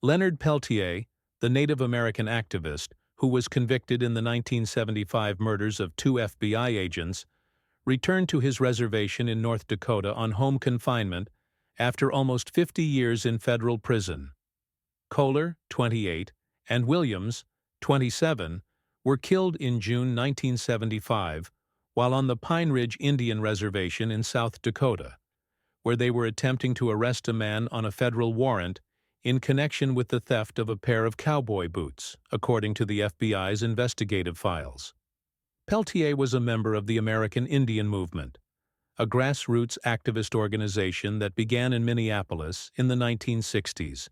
Leonard Peltier, the Native American activist who was convicted in the 1975 murders of 2 FBI agents, returned to his reservation in North Dakota on home confinement after almost 50 years in federal prison. Kohler, 28, and Williams, 27, were killed in June 1975 while on the Pine Ridge Indian Reservation in South Dakota, where they were attempting to arrest a man on a federal warrant in connection with the theft of a pair of cowboy boots, according to the FBI's investigative files. Peltier was a member of the American Indian Movement, a grassroots activist organization that began in Minneapolis in the 1960s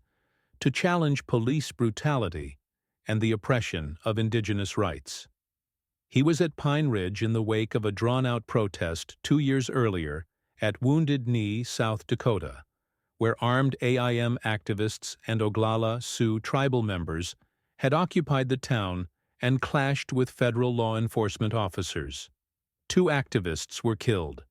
to challenge police brutality and the oppression of indigenous rights. He was at Pine Ridge in the wake of a drawn-out protest 2 years earlier at Wounded Knee, South Dakota, where armed AIM activists and Oglala Sioux tribal members had occupied the town and clashed with federal law enforcement officers. 2 activists were killed.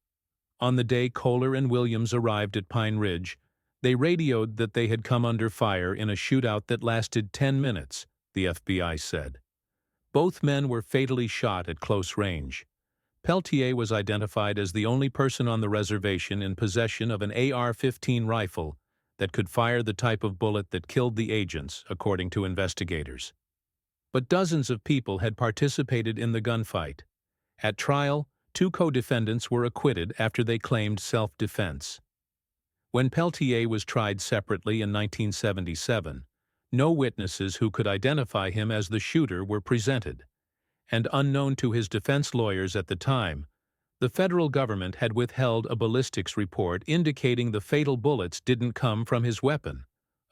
On the day Kohler and Williams arrived at Pine Ridge, they radioed that they had come under fire in a shootout that lasted 10 minutes, the FBI said. Both men were fatally shot at close range. Peltier was identified as the only person on the reservation in possession of an AR-15 rifle that could fire the type of bullet that killed the agents, according to investigators. But dozens of people had participated in the gunfight. At trial, 2 co-defendants were acquitted after they claimed self-defense. When Peltier was tried separately in 1977, no witnesses who could identify him as the shooter were presented, and unknown to his defense lawyers at the time, the federal government had withheld a ballistics report indicating the fatal bullets didn't come from his weapon,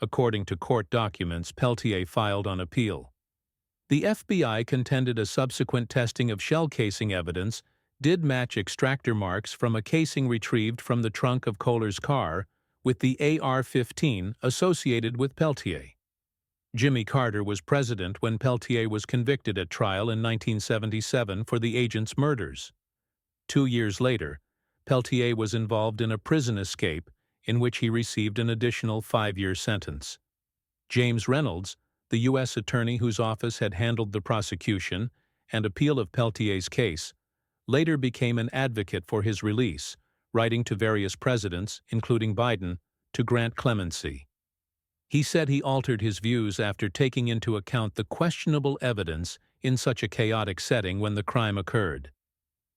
according to court documents Peltier filed on appeal. The FBI contended a subsequent testing of shell casing evidence did match extractor marks from a casing retrieved from the trunk of Kohler's car with the AR-15 associated with Peltier. Jimmy Carter was president when Peltier was convicted at trial in 1977 for the agent's murders. 2 years later, Peltier was involved in a prison escape in which he received an additional 5-year sentence. James Reynolds, the U.S. attorney whose office had handled the prosecution and appeal of Peltier's case, later became an advocate for his release, writing to various presidents, including Biden, to grant clemency. He said he altered his views after taking into account the questionable evidence in such a chaotic setting when the crime occurred.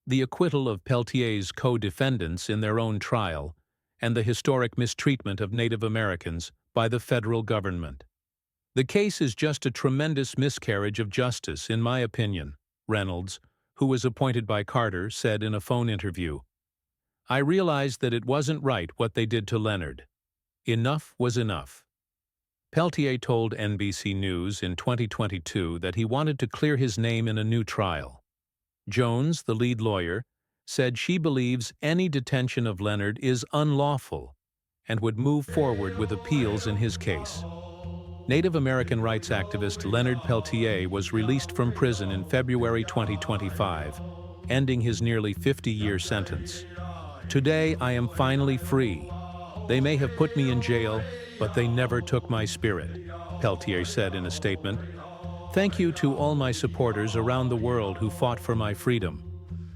The acquittal of Peltier's co-defendants in their own trial, and the historic mistreatment of Native Americans by the federal government. The case is just a tremendous miscarriage of justice, in my opinion, Reynolds, who was appointed by Carter, said in a phone interview. I realized that it wasn't right what they did to Leonard. Enough was enough. Peltier told NBC News in 2022 that he wanted to clear his name in a new trial. Jones, the lead lawyer, said she believes any detention of Leonard is unlawful and would move forward with appeals in his case. Native American rights activist Leonard Peltier was released from prison in February 2025, ending his nearly 50-year sentence. Today, I am finally free. They may have put me in jail, but they never took my spirit, Peltier said in a statement. Thank you to all my supporters around the world who fought for my freedom.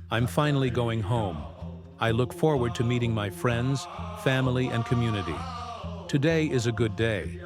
I'm finally going home. I look forward to meeting my friends, family, and community. Today is a good day.